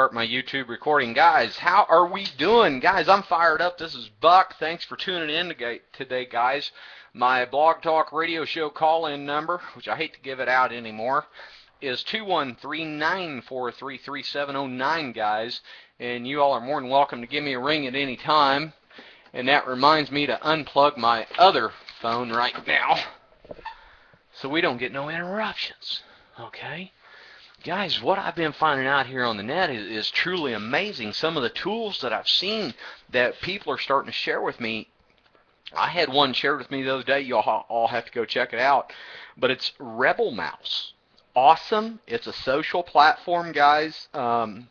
Start my YouTube recording. Guys, how are we doing? Guys, I'm fired up. This is Buck. Thanks for tuning in today, guys. My Blog Talk radio show call-in number, which I hate to give it out anymore, is 213-943-3709, guys. And you all are more than welcome to give me a ring at any time. And that reminds me to unplug my other phone right now so we don't get no interruptions. Okay? Guys, what I've been finding out here on the net is truly amazing. Some of the tools that I've seen that people are starting to share with me. I had one shared with me the other day. You all have to go check it out. But it's RebelMouse. Awesome. It's a social platform, guys. If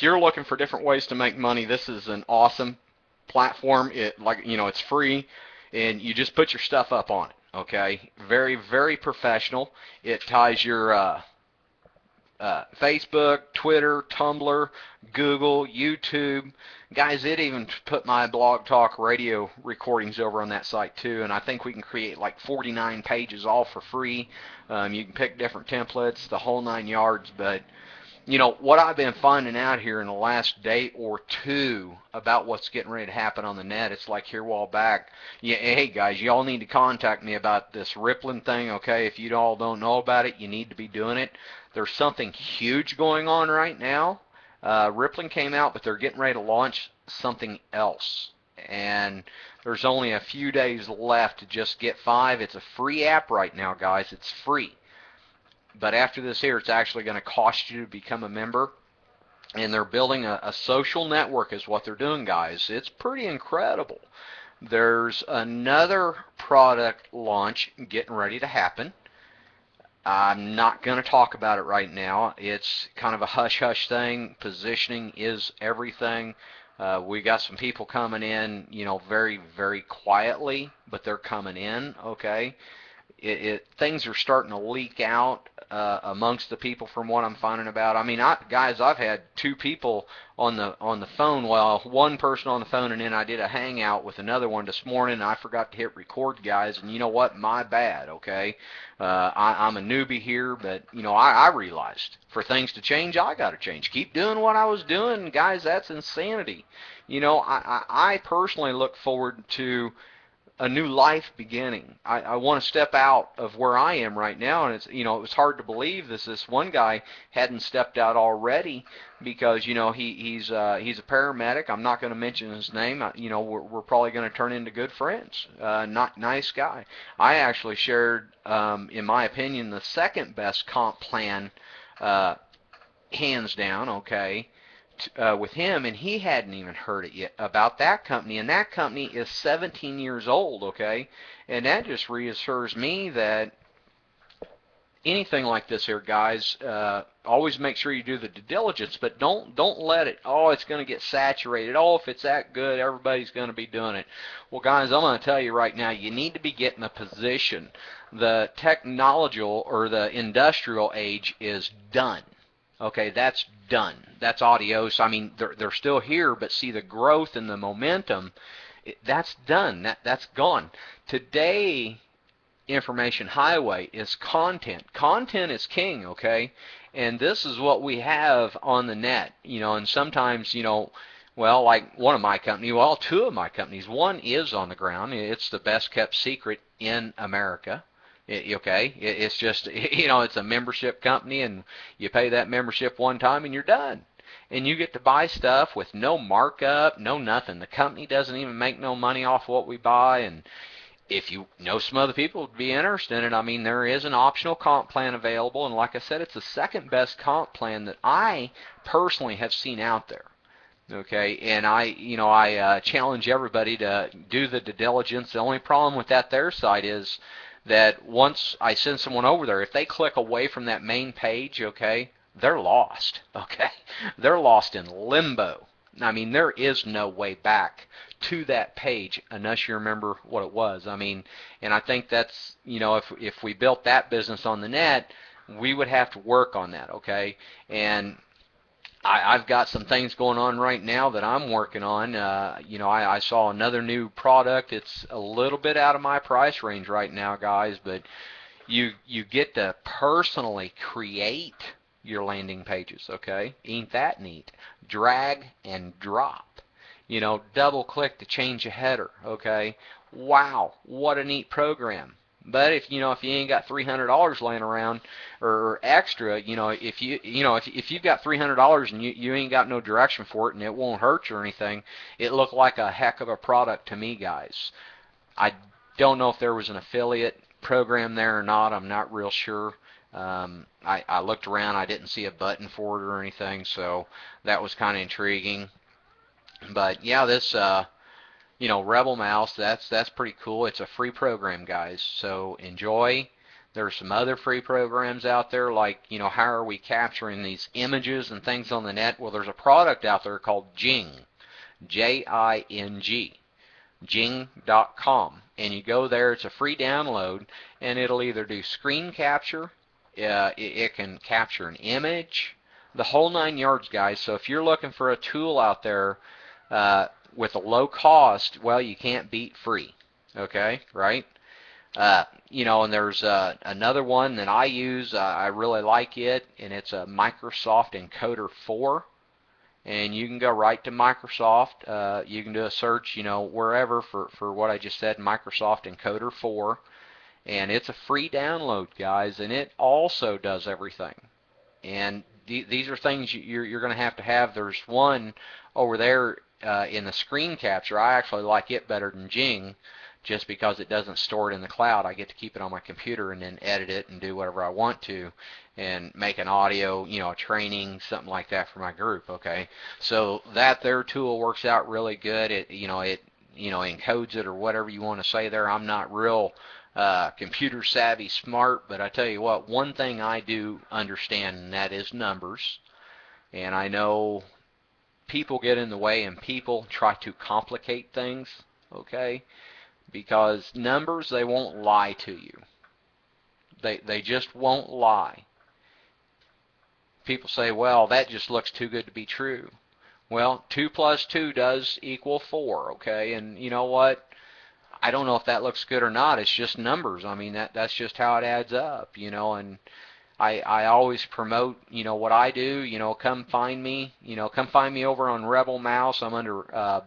you're looking for different ways to make money, this is an awesome platform. It's free, and you just put your stuff up on it. Okay, very, very professional. It ties your Facebook, Twitter, Tumblr, Google, YouTube. Guys, it even put my Blog Talk radio recordings over on that site too, and I think we can create like 49 pages all for free. You can pick different templates, the whole 9 yards, but you know, what I've been finding out here in the last day or two about what's getting ready to happen on the net, it's like here a while back, yeah, hey guys, y'all need to contact me about this rippling thing, okay? If you all don't know about it, you need to be doing it. There's something huge going on right now. Rippling came out, but they're getting ready to launch something else. And there's only a few days left to just get 5. It's a free app right now, guys. It's free. But after this here, it's actually going to cost you to become a member. And they're building a social network is what they're doing, guys. It's pretty incredible. There's another product launch getting ready to happen. I'm not going to talk about it right now. It's kind of a hush-hush thing. Positioning is everything. We got some people coming in, you know, very, very quietly, but they're coming in, okay? Things are starting to leak out amongst the people from what I'm finding about. I mean, guys, I've had 2 people on the phone. Well, one person on the phone, and then I did a hangout with another one this morning. And I forgot to hit record, guys. And you know what? My bad. Okay, I'm a newbie here, but you know, I realized for things to change, I got to change. Keep doing what I was doing, guys. That's insanity. You know, I personally look forward to a new life beginning. I want to step out of where I am right now, and it was hard to believe this one guy hadn't stepped out already because he's a paramedic. I'm not going to mention his name. We're probably going to turn into good friends. Not nice guy. I actually shared, in my opinion, the second best comp plan, hands down. Okay. With him, and he hadn't even heard it yet about that company, and that company is 17 years old, okay? And that just reassures me that anything like this here, guys, always make sure you do the due diligence, but don't let it, it's going to get saturated. If it's that good, everybody's going to be doing it. Well, guys, I'm going to tell you right now, you need to be getting a position. The technological or the industrial age is done. Okay, that's done. That's adios. I mean, they're still here, but see the growth and the momentum, that's done. That's gone. Today, information highway is content. Content is king, okay? And this is what we have on the net, and sometimes, like one of my companies, 2 of my companies, one is on the ground. It's the best kept secret in America. It's just, it's a membership company, and you pay that membership one time and you're done. And you get to buy stuff with no markup, no nothing. The company doesn't even make no money off what we buy. And if you know some other people would be interested in it, I mean, there is an optional comp plan available. And like I said, it's the second best comp plan that I personally have seen out there. Okay, and I challenge everybody to do the due diligence. The only problem with their side is that once I send someone over there, if they click away from that main page, okay, they're lost, okay? They're lost in limbo. I mean, there is no way back to that page unless you remember what it was. I mean, and I think that's, if we built that business on the net, we would have to work on that, okay? And I've got some things going on right now that I'm working on. I saw another new product. It's a little bit out of my price range right now, guys, but you get to personally create your landing pages, okay? Ain't that neat? Drag and drop. Double click to change a header, okay? Wow, what a neat program. But if if you ain't got $300 laying around or extra, if you've got $300 and you ain't got no direction for it and it won't hurt you or anything, it looked like a heck of a product to me, guys. I don't know if there was an affiliate program there or not. I'm not real sure. I looked around. I didn't see a button for it or anything, so that was kind of intriguing. But yeah, this RebelMouse, that's pretty cool. It's a free program, guys. So enjoy. There's some other free programs out there, like how are we capturing these images and things on the net? Well, there's a product out there called Jing, Jing. Jing.com, and you go there. It's a free download, and it'll either do screen capture, it can capture an image, the whole 9 yards, guys. So if you're looking for a tool out there with a low cost, well, you can't beat free. Okay, right? And there's another one that I use. I really like it, and it's a Microsoft Encoder 4. And you can go right to Microsoft. You can do a search, wherever for what I just said, Microsoft Encoder 4. And it's a free download, guys, and it also does everything. And these are things you're going to have. There's one over there in the screen capture. I actually like it better than Jing, just because it doesn't store it in the cloud. I get to keep it on my computer and then edit it and do whatever I want to and make an audio, a training, something like that for my group, okay? So their tool works out really good. It encodes it or whatever you want to say there. I'm not real computer savvy smart, but I tell you what, one thing I do understand, and that is numbers. And I know people get in the way and people try to complicate things, okay? Because numbers, they won't lie to you. They just won't lie. People say, well, that just looks too good to be true. Well, 2 plus 2 does equal 4, okay? And you know what? I don't know if that looks good or not. It's just numbers. I mean, that's just how it adds up, and I always promote, what I do, come find me, come find me over on RebelMouse. I'm under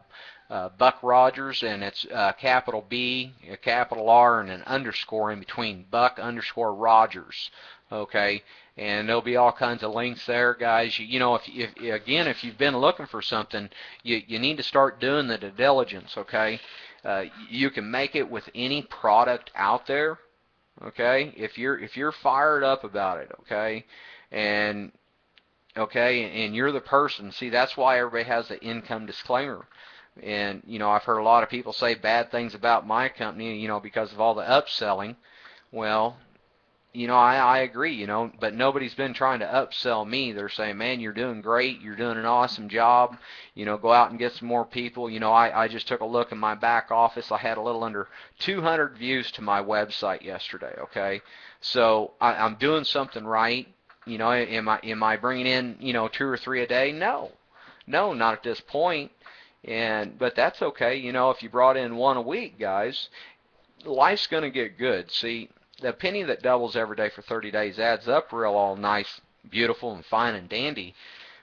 Buck Rogers, and it's capital B, a capital R, and an underscore in between, Buck_Rogers, okay? And there'll be all kinds of links there, guys. If you've been looking for something, you need to start doing the due diligence, okay? You can make it with any product out there, okay? If you're fired up about it, okay, and you're the person. See, that's why everybody has the income disclaimer. And I've heard a lot of people say bad things about my company, because of all the upselling. Well, I agree, but nobody's been trying to upsell me. They're saying, man, you're doing great, you're doing an awesome job, go out and get some more people. I just took a look in my back office. I had a little under 200 views to my website yesterday, okay? So I'm doing something right. Am I bringing in, 2 or 3 a day? No, not at this point. But that's okay. If you brought in 1 a week, guys, life's going to get good. See, the penny that doubles every day for 30 days adds up real all nice, beautiful, and fine and dandy,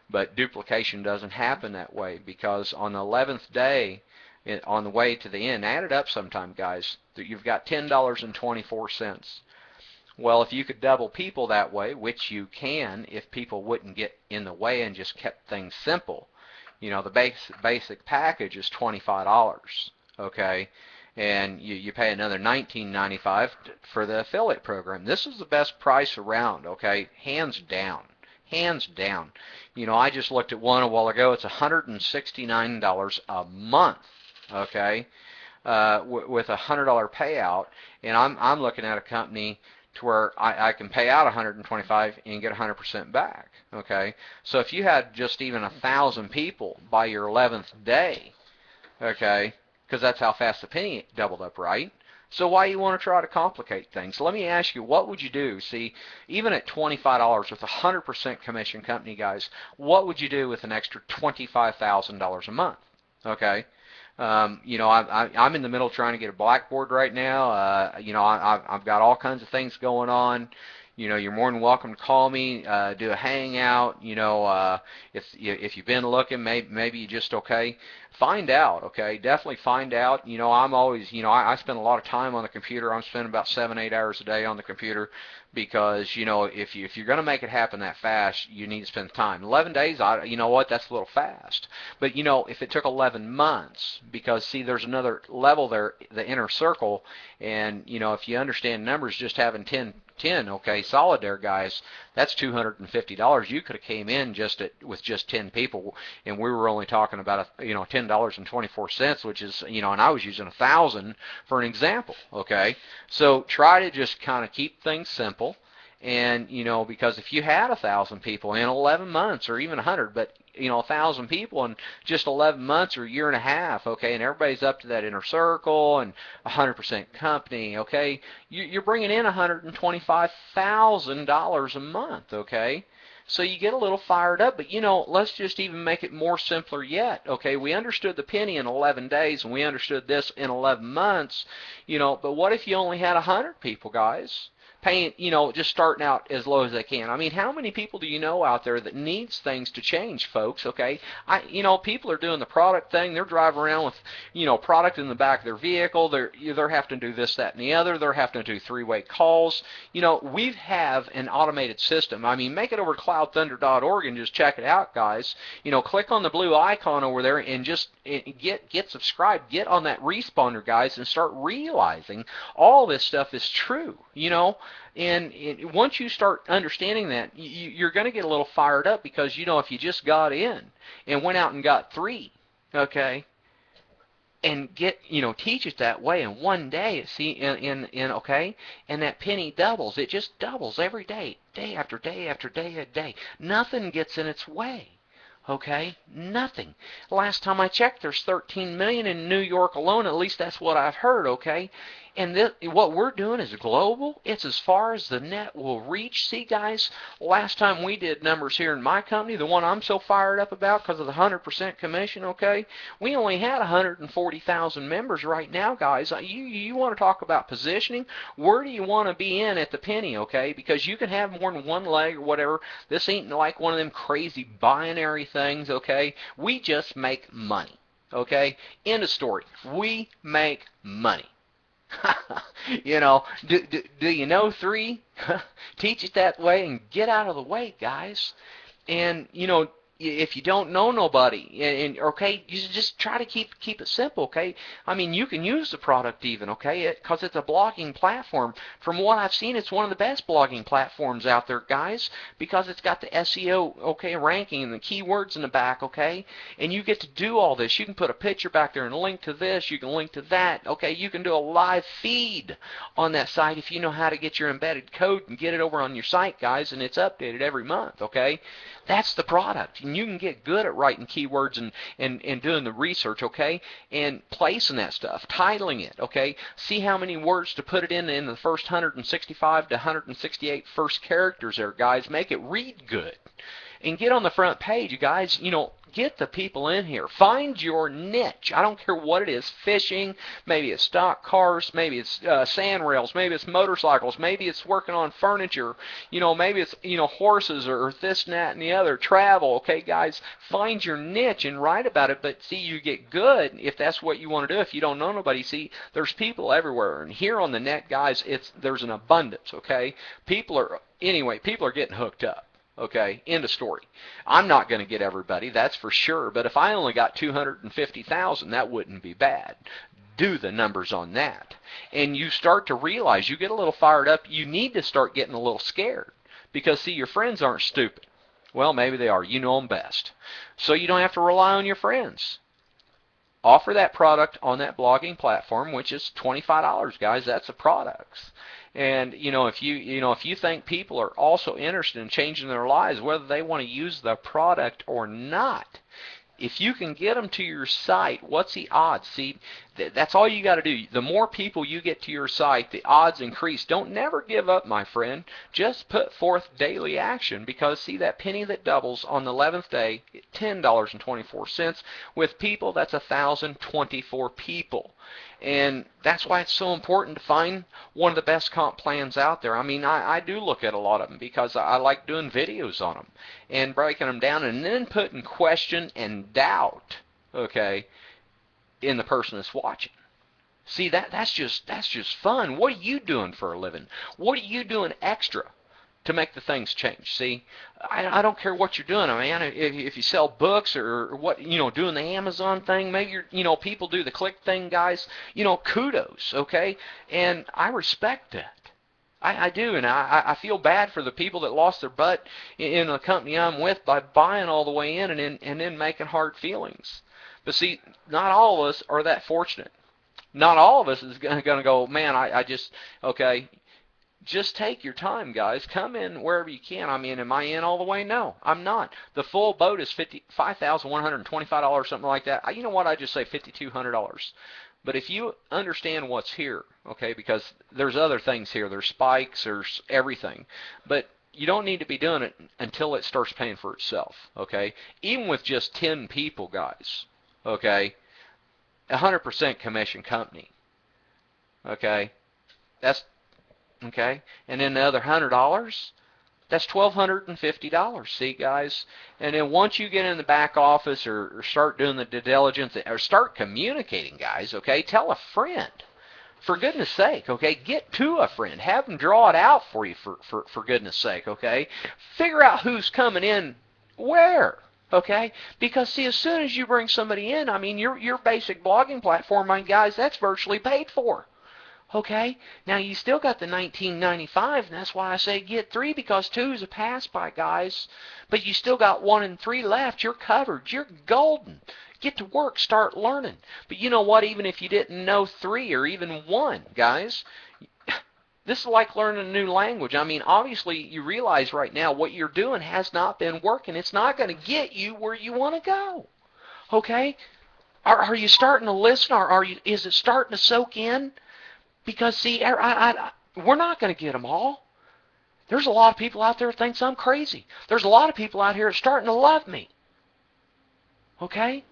but duplication doesn't happen that way, because on the 11th day, on the way to the end, add it up sometime, guys, that you've got $10.24. Well, if you could double people that way, which you can if people wouldn't get in the way and just kept things simple, the basic package is $25, okay? And you pay another $19.95 for the affiliate program. This is the best price around, okay? Hands down. Hands down. I just looked at one a while ago. It's $169 a month, okay, with a $100 payout. And I'm looking at a company to where I can pay out $125 and get 100% back, okay? So if you had just even 1,000 people by your 11th day, okay, because that's how fast the penny doubled up, right? So why you want to try to complicate things? Let me ask you, what would you do? See, even at $25 with a 100% commission company, guys, what would you do with an extra $25,000 a month? Okay, I'm in the middle trying to get a blackboard right now. I've got all kinds of things going on. you're more than welcome to call me, do a hangout. If you've been looking, maybe you just find out. Okay, definitely find out. I'm always, I spend a lot of time on the computer. I'm spending about 7-8 hours a day on the computer because if you're going to make it happen that fast, you need to spend the time. 11 days, you know what? That's a little fast. But if it took 11 months, because see, there's another level there, the inner circle, and if you understand numbers, just having 10, okay, solid there, guys, that's $250. You could have came in with just 10 people, and we were only talking about $10.24, which is and I was using 1,000 for an example. Okay, so try to just kind of keep things simple, and because if you had 1,000 people in 11 months, or even 100, but 1,000 people in just 11 months or a year and a half, okay, and everybody's up to that inner circle and 100% company, okay, you're bringing in $125,000 a month, okay. So you get a little fired up, but let's just even make it more simpler yet. Okay, we understood the penny in 11 days, and we understood this in 11 months. But what if you only had 100 people, guys? Paying, just starting out as low as they can. I mean, how many people do you know out there that needs things to change, folks? Okay, people are doing the product thing. They're driving around with, product in the back of their vehicle. They're having to do this, that, and the other. They're having to do three-way calls. We have an automated system. I mean, make it over to cloudthunder.org and just check it out, guys. Click on the blue icon over there and just get subscribed. Get on that responder, guys, and start realizing all this stuff is true. And once you start understanding that, you're going to get a little fired up because, if you just got in and went out and got 3, okay, and teach it that way in one day, see, okay, and that penny doubles. It just doubles every day, day after day after day after day. Nothing gets in its way. Okay, nothing. Last time I checked, there's 13 million in New York alone. At least that's what I've heard. Okay, and what we're doing is global. It's as far as the net will reach. See, guys, last time we did numbers here in my company, the one I'm so fired up about because of the 100% commission. Okay, we only had 140,000 members right now, guys. You want to talk about positioning? Where do you want to be in at the penny? Okay, because you can have more than one leg or whatever. This ain't like one of them crazy binary things. Okay, we just make money. Okay, end of story. We make money. Do you know 3? Teach it that way and get out of the way, guys. And if you don't know nobody, and okay, you just try to keep it simple, okay? I mean, you can use the product even, okay, because it's a blogging platform. From what I've seen, it's one of the best blogging platforms out there, guys, because it's got the SEO, okay, ranking and the keywords in the back, okay? And you get to do all this. You can put a picture back there and link to this. You can link to that, okay? You can do a live feed on that site if you know how to get your embedded code and get it over on your site, guys, and it's updated every month, okay? That's the product. And you can get good at writing keywords and doing the research, okay, and placing that stuff, titling it, okay. See how many words to put it in the first 165 to 168 first characters there, guys. Make it read good. And get on the front page, you guys. Get the people in here. Find your niche. I don't care what it is. Fishing, maybe it's stock cars, maybe it's sand rails, maybe it's motorcycles, maybe it's working on furniture, maybe it's, horses or this and that and the other, travel, okay, guys? Find your niche and write about it, but see, you get good if that's what you want to do. If you don't know nobody, see, there's people everywhere, and here on the net, guys, there's an abundance, okay? People are getting hooked up. Okay, end of story. I'm not going to get everybody, that's for sure, but if I only got 250,000, that wouldn't be bad. Do the numbers on that. And you start to realize, you get a little fired up, you need to start getting a little scared. Because, see, your friends aren't stupid. Well, maybe they are. You know them best. So you don't have to rely on your friends. Offer that product on that blogging platform, which is $25, guys. That's the products. And if you think people are also interested in changing their lives, whether they want to use the product or not, if you can get them to your site, what's the odds? See, That's all you got to do. The more people you get to your site, the odds increase. Don't never give up, my friend. Just put forth daily action, because see, that penny that doubles on the 11th day, $10.24. With people, that's 1,024 people. And that's why it's so important to find one of the best comp plans out there. I mean, I do look at a lot of them because I like doing videos on them and breaking them down and then putting question and doubt, okay, in the person that's watching. See, that's just fun. What are you doing for a living? What are you doing extra to make the things change? See, I don't care what you're doing, man. If you sell books or what, doing the Amazon thing, maybe you're, people do the click thing, guys. Kudos, okay? And I respect that. I do, and I feel bad for the people that lost their butt in the company I'm with by buying all the way in and then making hard feelings. But see, not all of us are that fortunate. Not all of us is going to go, man, okay, just take your time, guys. Come in wherever you can. I mean, am I in all the way? No, I'm not. The full boat is $5,125, something like that. You know what? I just say $5,200. But if you understand what's here, okay, because there's other things here. There's spikes, there's everything. But you don't need to be doing it until it starts paying for itself, okay? Even with just 10 people, guys, okay, 100% commission company, okay? That's, okay? And then the other $100, that's $1,250. See, guys? And then once you get in the back office or start doing the due diligence or start communicating, guys, okay, tell a friend. For goodness sake, okay, get to a friend. Have them draw it out for you, for goodness sake, okay? Figure out who's coming in where, okay? Because, see, as soon as you bring somebody in, I mean, your basic blogging platform, my guys, that's virtually paid for. Okay, now you still got the $19.95, and that's why I say get 3, because 2 is a pass by, guys. But you still got 1 and 3 left. You're covered. You're golden. Get to work. Start learning. But you know what? Even if you didn't know 3 or even 1, guys, this is like learning a new language. I mean, obviously, you realize right now what you're doing has not been working. It's not going to get you where you want to go. Okay? Are you starting to listen, or is it starting to soak in? Because, see, we're not going to get them all. There's a lot of people out there that thinks I'm crazy. There's a lot of people out here that are starting to love me. Okay?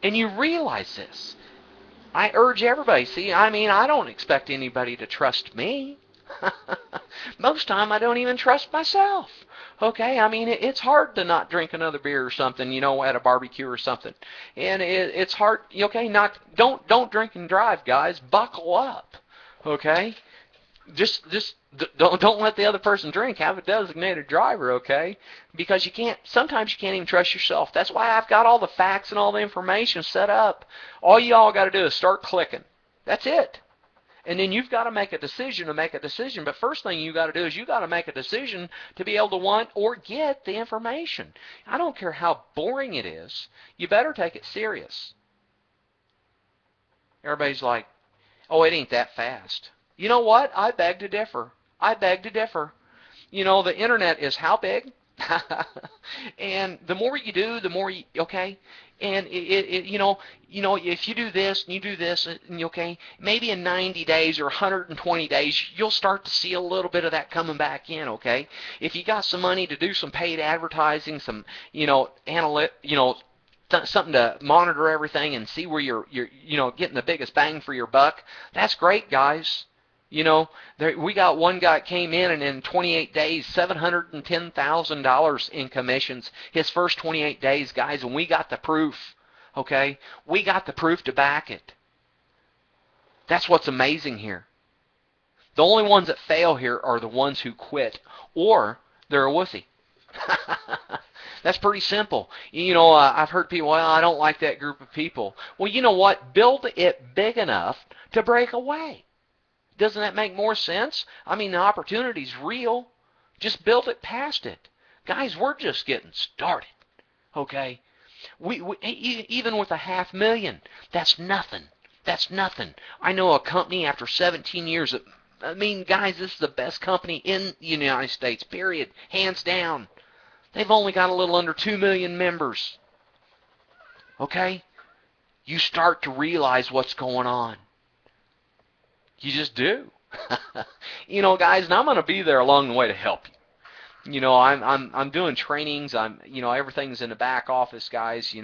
And you realize this. I urge everybody, see, I mean, I don't expect anybody to trust me. Most time I don't even trust myself. Okay, I mean, it's hard to not drink another beer or something, at a barbecue or something. And it's hard, okay, don't drink and drive, guys. Buckle up. Okay? Just don't let the other person drink. Have a designated driver, okay? Because sometimes you can't even trust yourself. That's why I've got all the facts and all the information set up. All y'all got to do is start clicking. That's it. And then you've got to make a decision to make a decision. But first thing you got to do is you got to make a decision to be able to want or get the information. I don't care how boring it is. You better take it serious. Everybody's like, oh, it ain't that fast. You know what? I beg to differ. I beg to differ. The internet is how big? And the more you do, the more okay? And if you do this and you do this, and okay, maybe in 90 days or 120 days, you'll start to see a little bit of that coming back in, okay? If you got some money to do some paid advertising, some, something to monitor everything and see where you're getting the biggest bang for your buck, that's great, guys. We got one guy that came in and in 28 days, $710,000 in commissions. His first 28 days, guys, and we got the proof, okay? We got the proof to back it. That's what's amazing here. The only ones that fail here are the ones who quit, or they're a wussy. That's pretty simple. I've heard people, well, I don't like that group of people. Well, you know what? Build it big enough to break away. Doesn't that make more sense? I mean, the opportunity's real. Just build it past it. Guys, we're just getting started, okay? We even with $500,000, that's nothing. That's nothing. I know a company after 17 years, I mean, guys, this is the best company in the United States, period, hands down. They've only got a little under 2 million members, okay? you start to realize what's going on. You just do. Guys, and I'm going to be there along the way to help you. I'm doing trainings. Everything's in the back office, guys. You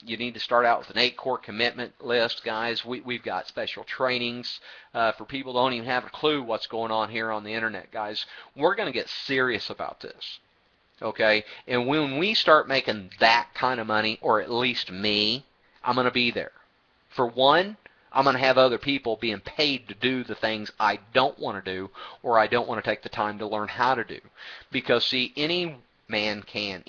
need to start out with an 8-core commitment list, guys. We've got special trainings for people who don't even have a clue what's going on here on the internet, guys. We're going to get serious about this, okay? And when we start making that kind of money, or at least me, I'm going to be there. For one, I'm going to have other people being paid to do the things I don't want to do, or I don't want to take the time to learn how to do. Because, see, anyone can,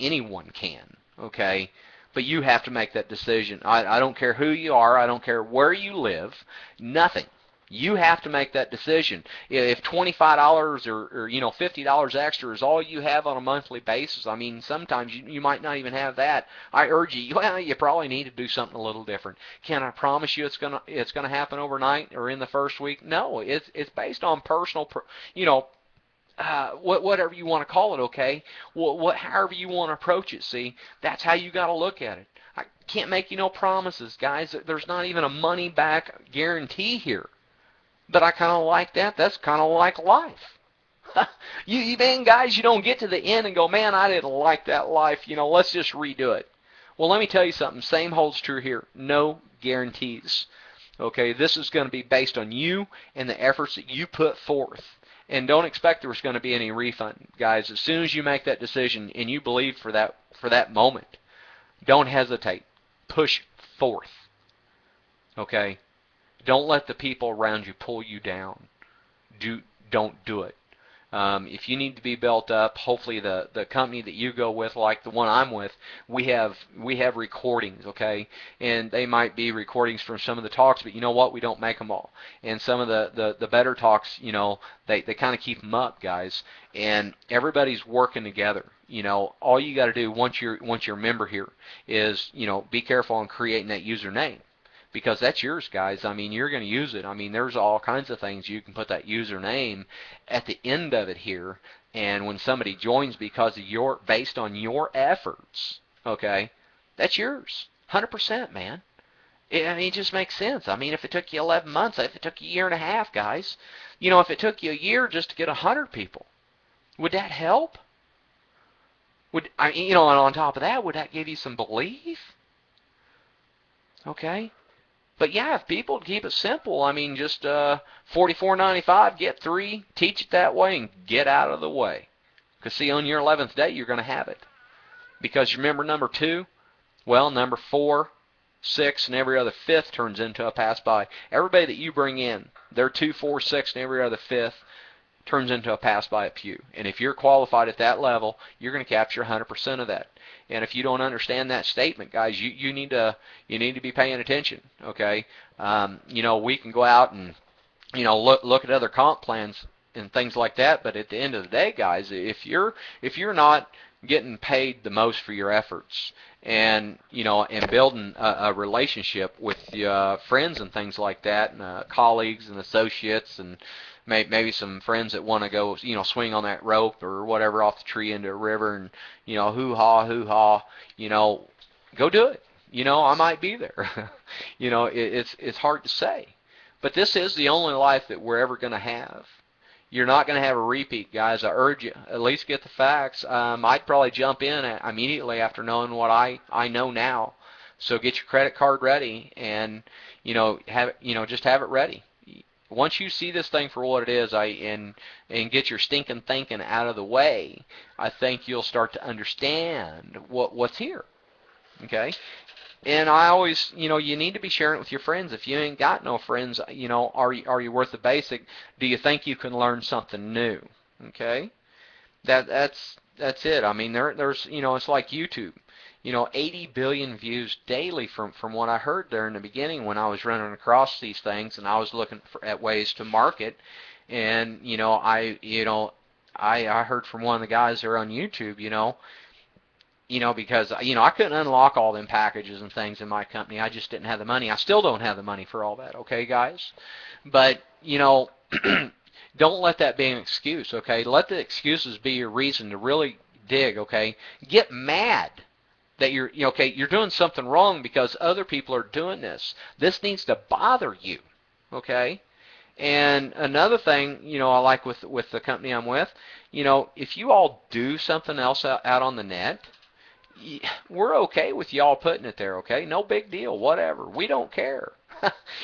okay? But you have to make that decision. I don't care who you are. I don't care where you live. Nothing. You have to make that decision. If $25 or $50 extra is all you have on a monthly basis, I mean, sometimes you might not even have that. I urge you, well, you probably need to do something a little different. Can I promise you it's gonna happen overnight or in the first week? No, it's based on personal, whatever you want to call it, okay? However you want to approach it, see, that's how you got to look at it. I can't make you no promises, guys. There's not even a money-back guarantee here. But I kind of like that. That's kind of like life. Man, guys, you don't get to the end and go, man, I didn't like that life. Let's just redo it. Well, let me tell you something. Same holds true here. No guarantees. Okay, this is going to be based on you and the efforts that you put forth. And don't expect there's going to be any refund, guys. As soon as you make that decision and you believe for that moment, don't hesitate. Push forth. Okay? Don't let the people around you pull you down. Don't do it. If you need to be built up, hopefully the company that you go with, like the one I'm with, we have recordings, okay? And they might be recordings from some of the talks, but you know what? We don't make them all. And some of the better talks, they kind of keep them up, guys. And everybody's working together. All you got to do once you're a member here is, be careful on creating that username. Because that's yours, guys. I mean, you're going to use it. I mean, there's all kinds of things you can put that username at the end of it here. And when somebody joins because of based on your efforts, okay, that's yours. 100%, man. It just makes sense. I mean, if it took you 11 months, if it took you a year and a half, guys, if it took you a year just to get 100 people, would that help? And on top of that, would that give you some belief? Okay. But yeah, if people keep it simple, I mean, just $44.95, get 3, teach it that way, and get out of the way. Because see, on your 11th day, you're going to have it. Because you remember number 2? Well, number 4, 6, and every other 5th turns into a pass-by. Everybody that you bring in, their 2, 4, 6, and every other 5th turns into a pass-by at Pew. And if you're qualified at that level, you're going to capture 100% of that. And if you don't understand that statement, guys, you need to be paying attention. Okay, we can go out and look at other comp plans and things like that. But at the end of the day, guys, if you're not getting paid the most for your efforts, and and building a relationship with friends and things like that, and colleagues and associates, and maybe some friends that want to go, swing on that rope or whatever off the tree into a river, and hoo-ha, go do it. I might be there. It's hard to say, but this is the only life that we're ever going to have. You're not going to have a repeat, guys. I urge you, at least get the facts. I'd probably jump in immediately after knowing what I know now. So get your credit card ready, and just have it ready. Once you see this thing for what it is, and get your stinking thinking out of the way, I think you'll start to understand what's here. Okay? And I always, you need to be sharing it with your friends. If you ain't got no friends, are you worth the basic? Do you think you can learn something new? Okay? That's it. I mean, there's it's like YouTube. 80 billion views daily from what I heard there in the beginning when I was running across these things, and I was looking at ways to market. And I heard from one of the guys there on YouTube, because I couldn't unlock all them packages and things in my company. I just didn't have the money. I still don't have the money for all that. Okay, guys? But don't let that be an excuse. Okay, let the excuses be your reason to really dig. Okay, get mad. that okay, you're doing something wrong because other people are doing this. This needs to bother you, okay? And another thing, I like with the company I'm with, if you all do something else out on the net, we're okay with y'all putting it there, okay? No big deal, whatever. We don't care.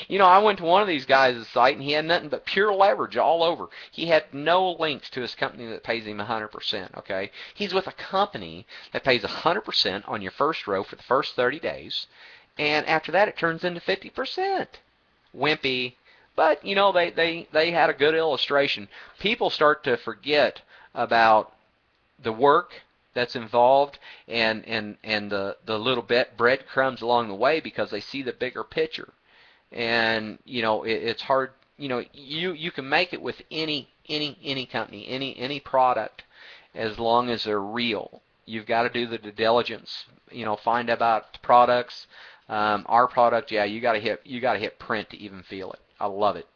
I went to one of these guys' site, and he had nothing but pure leverage all over. He had no links to his company that pays him 100%, okay? He's with a company that pays 100% on your first row for the first 30 days, and after that it turns into 50%. Wimpy. But, they had a good illustration. People start to forget about the work that's involved and the little bit breadcrumbs along the way because they see the bigger picture. And it's hard. You can make it with any company, any product, as long as they're real. You've got to do the due diligence. Find out about the products. Our product, yeah, you got to hit print to even feel it. I love it.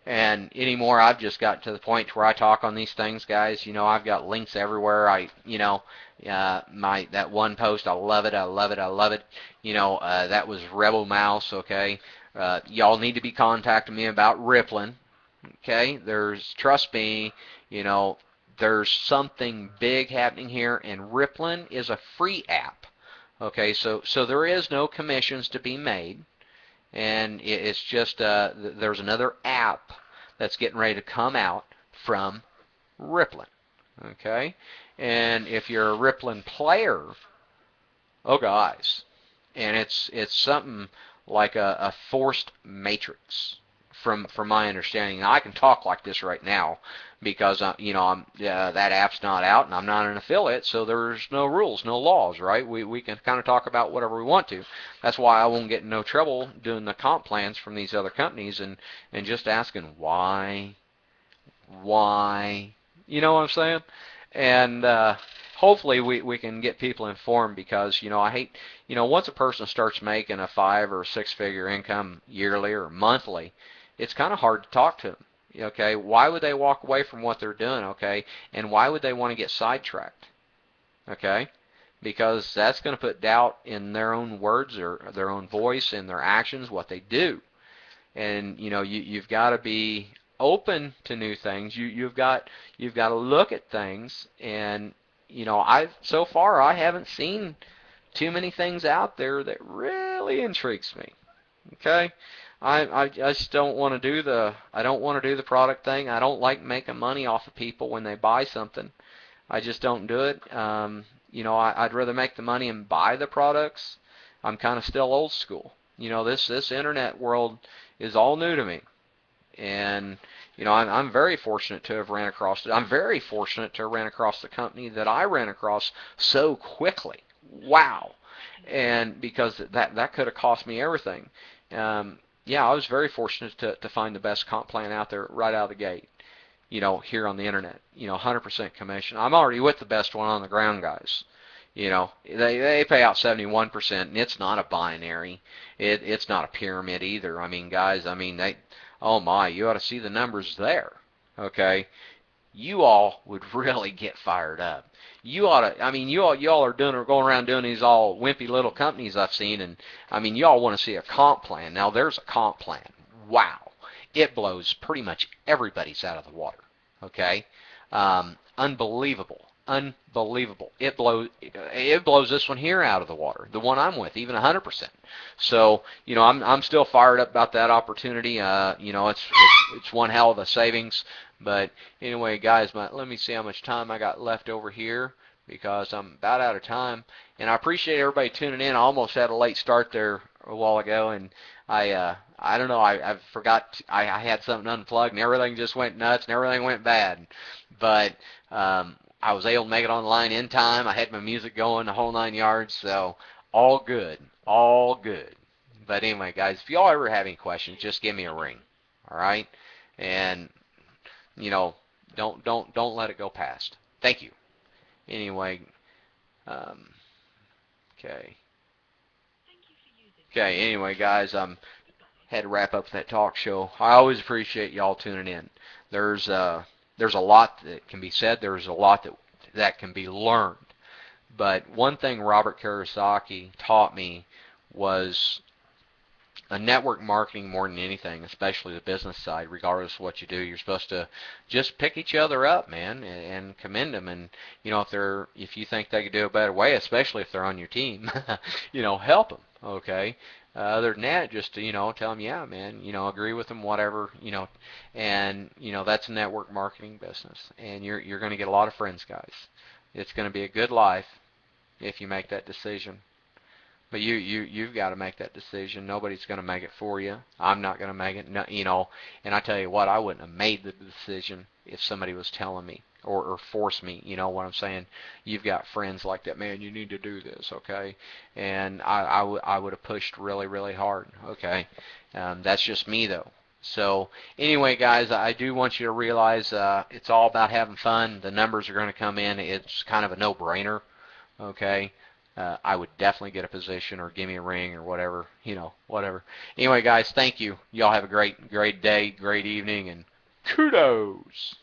And anymore, I've just gotten to the point where I talk on these things, guys. I've got links everywhere. That one post, I love it. That was RebelMouse, okay? Y'all need to be contacting me about Rippling, okay? Trust me, there's something big happening here, and Rippling is a free app, okay? So there is no commissions to be made. And it's just there's another app that's getting ready to come out from Rippling, okay? And if you're a Rippling player, oh guys, and it's something like a forced matrix from my understanding. Now, I can talk like this right now because that app's not out and I'm not an affiliate, so there's no rules, no laws, right? We can kind of talk about whatever we want to. That's why I won't get in no trouble doing the comp plans from these other companies and just asking why, you know what I'm saying? And hopefully we can get people informed because I hate once a person starts making a 5 or 6 figure income yearly or monthly, it's kind of hard to talk to them. Okay, why would they walk away from what they're doing? Okay, and why would they want to get sidetracked? Okay, because that's going to put doubt in their own words or their own voice and their actions, what they do. And you've got to be open to new things. You've got to look at things. And so far I haven't seen too many things out there that really intrigues me. Okay. I just don't want to do the product thing. I don't like making money off of people when they buy something. I just don't do it. I'd rather make the money and buy the products. I'm kind of still old school. This internet world is all new to me, and I'm very fortunate to have ran across it. I'm very fortunate to have ran across the company that I ran across so quickly. Wow, and because that could have cost me everything. Yeah, I was very fortunate to find the best comp plan out there right out of the gate, here on the internet, 100% commission. I'm already with the best one on the ground, guys. They pay out 71%, and it's not a binary. It's not a pyramid either. I mean, guys, oh my, you ought to see the numbers there, okay? You all would really get fired up. You ought to, y'all are going around doing these all wimpy little companies I've seen, and y'all want to see a comp plan. Now there's a comp plan. Wow, it blows pretty much everybody's out of the water. Okay, unbelievable. It blows this one here out of the water. The one I'm with, even 100%. So I'm still fired up about that opportunity. It's one hell of a savings. But anyway, guys, let me see how much time I got left over here because I'm about out of time. And I appreciate everybody tuning in. I almost had a late start there a while ago, and I don't know. I forgot I had something unplugged, and everything just went nuts, and everything went bad. But I was able to make it online in time. I had my music going, the whole 9 yards. So all good, all good. But anyway, guys, if y'all ever have any questions, just give me a ring. All right, and don't let it go past. Thank you. Anyway, okay. Okay. Anyway, guys, had to wrap up that talk show. I always appreciate y'all tuning in. There's a lot that can be said. There's a lot that can be learned. But one thing Robert Kiyosaki taught me was a network marketing more than anything, especially the business side, regardless of what you do, you're supposed to just pick each other up, man, and commend them. And if you think they could do a better way, especially if they're on your team, help them. Okay. Other than that, just tell them, yeah, man, agree with them, whatever, and that's a network marketing business, and you're going to get a lot of friends, guys. It's going to be a good life if you make that decision. But you've got to make that decision. Nobody's going to make it for you. I'm not going to make it. No. And I tell you what, I wouldn't have made the decision if somebody was telling me or forced me. You know what I'm saying? You've got friends like that, man. You need to do this, okay? And I would have pushed really, really hard. Okay, that's just me though. So anyway, guys, I do want you to realize it's all about having fun. The numbers are going to come in. It's kind of a no-brainer. Okay. I would definitely get a position or give me a ring or whatever, whatever. Anyway, guys, thank you. Y'all have a great day, great evening, and kudos.